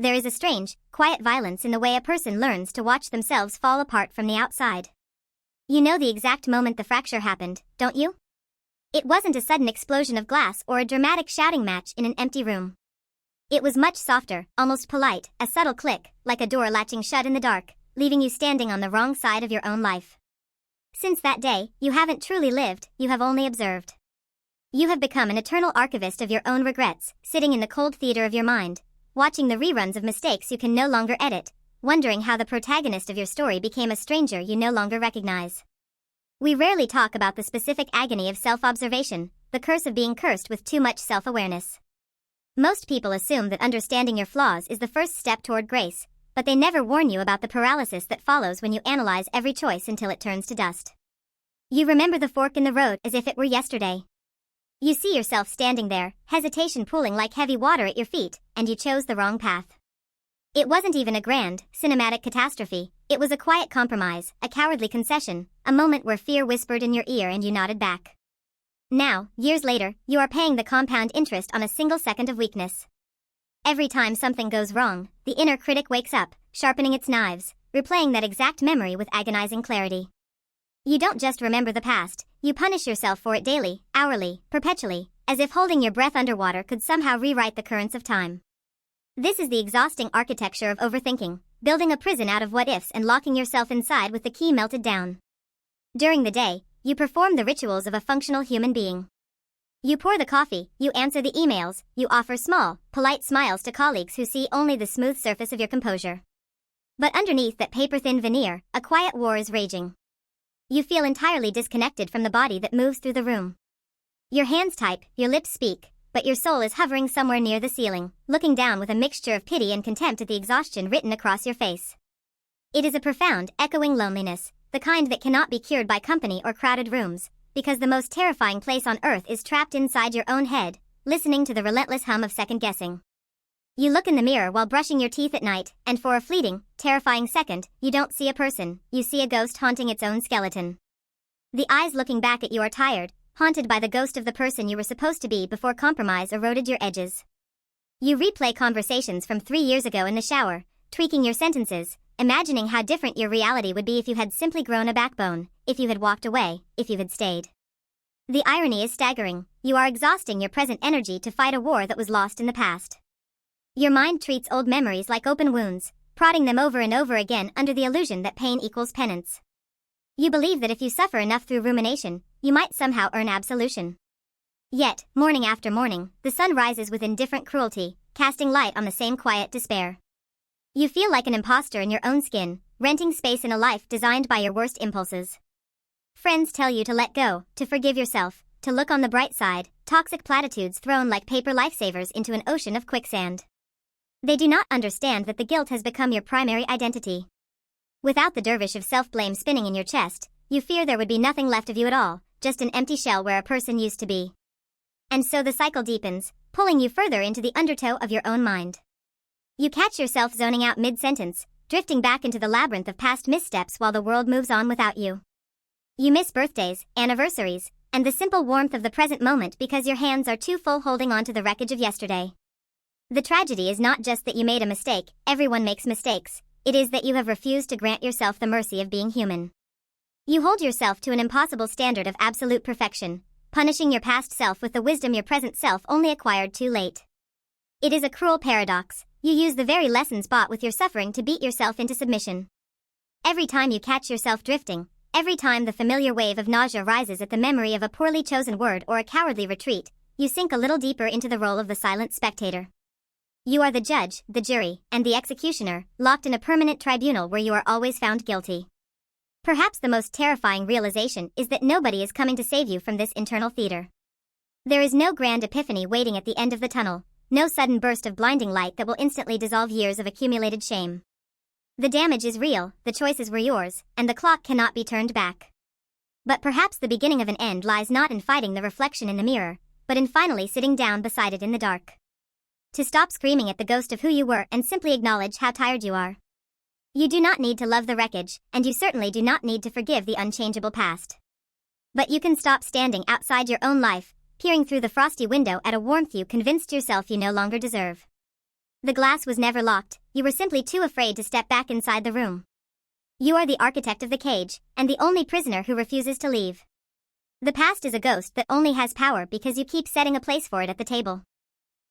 There is a strange, quiet violence in the way a person learns to watch themselves fall apart from the outside. You know the exact moment the fracture happened, don't you? It wasn't a sudden explosion of glass or a dramatic shouting match in an empty room. It was much softer, almost polite, a subtle click, like a door latching shut in the dark, leaving you standing on the wrong side of your own life. Since that day, you haven't truly lived, you have only observed. You have become an eternal archivist of your own regrets, sitting in the cold theater of your mind, watching the reruns of mistakes you can no longer edit, wondering how the protagonist of your story became a stranger you no longer recognize. We rarely talk about the specific agony of self-observation, the curse of being cursed with too much self-awareness. Most people assume that understanding your flaws is the first step toward grace, but they never warn you about the paralysis that follows when you analyze every choice until it turns to dust. You remember the fork in the road as if it were yesterday. You see yourself standing there, hesitation pooling like heavy water at your feet, and you chose the wrong path. It wasn't even a grand, cinematic catastrophe, it was a quiet compromise, a cowardly concession, a moment where fear whispered in your ear and you nodded back. Now, years later, you are paying the compound interest on a single second of weakness. Every time something goes wrong, the inner critic wakes up, sharpening its knives, replaying that exact memory with agonizing clarity. You don't just remember the past, you punish yourself for it daily, hourly, perpetually, as if holding your breath underwater could somehow rewrite the currents of time. This is the exhausting architecture of overthinking, building a prison out of what-ifs and locking yourself inside with the key melted down. During the day, you perform the rituals of a functional human being. You pour the coffee, you answer the emails, you offer small, polite smiles to colleagues who see only the smooth surface of your composure. But underneath that paper-thin veneer, a quiet war is raging. You feel entirely disconnected from the body that moves through the room. Your hands type, your lips speak, but your soul is hovering somewhere near the ceiling, looking down with a mixture of pity and contempt at the exhaustion written across your face. It is a profound, echoing loneliness, the kind that cannot be cured by company or crowded rooms, because the most terrifying place on earth is trapped inside your own head, listening to the relentless hum of second-guessing. You look in the mirror while brushing your teeth at night, and for a fleeting, terrifying second, you don't see a person, you see a ghost haunting its own skeleton. The eyes looking back at you are tired, haunted by the ghost of the person you were supposed to be before compromise eroded your edges. You replay conversations from 3 years ago in the shower, tweaking your sentences, imagining how different your reality would be if you had simply grown a backbone, if you had walked away, if you had stayed. The irony is staggering, you are exhausting your present energy to fight a war that was lost in the past. Your mind treats old memories like open wounds, prodding them over and over again under the illusion that pain equals penance. You believe that if you suffer enough through rumination, you might somehow earn absolution. Yet, morning after morning, the sun rises with indifferent cruelty, casting light on the same quiet despair. You feel like an imposter in your own skin, renting space in a life designed by your worst impulses. Friends tell you to let go, to forgive yourself, to look on the bright side, toxic platitudes thrown like paper lifesavers into an ocean of quicksand. They do not understand that the guilt has become your primary identity. Without the dervish of self-blame spinning in your chest, you fear there would be nothing left of you at all, just an empty shell where a person used to be. And so the cycle deepens, pulling you further into the undertow of your own mind. You catch yourself zoning out mid-sentence, drifting back into the labyrinth of past missteps while the world moves on without you. You miss birthdays, anniversaries, and the simple warmth of the present moment because your hands are too full holding on to the wreckage of yesterday. The tragedy is not just that you made a mistake, everyone makes mistakes, it is that you have refused to grant yourself the mercy of being human. You hold yourself to an impossible standard of absolute perfection, punishing your past self with the wisdom your present self only acquired too late. It is a cruel paradox, you use the very lessons bought with your suffering to beat yourself into submission. Every time you catch yourself drifting, every time the familiar wave of nausea rises at the memory of a poorly chosen word or a cowardly retreat, you sink a little deeper into the role of the silent spectator. You are the judge, the jury, and the executioner, locked in a permanent tribunal where you are always found guilty. Perhaps the most terrifying realization is that nobody is coming to save you from this internal theater. There is no grand epiphany waiting at the end of the tunnel, no sudden burst of blinding light that will instantly dissolve years of accumulated shame. The damage is real, the choices were yours, and the clock cannot be turned back. But perhaps the beginning of an end lies not in fighting the reflection in the mirror, but in finally sitting down beside it in the dark. To stop screaming at the ghost of who you were and simply acknowledge how tired you are. You do not need to love the wreckage, and you certainly do not need to forgive the unchangeable past. But you can stop standing outside your own life, peering through the frosty window at a warmth you convinced yourself you no longer deserve. The glass was never locked, you were simply too afraid to step back inside the room. You are the architect of the cage, and the only prisoner who refuses to leave. The past is a ghost that only has power because you keep setting a place for it at the table.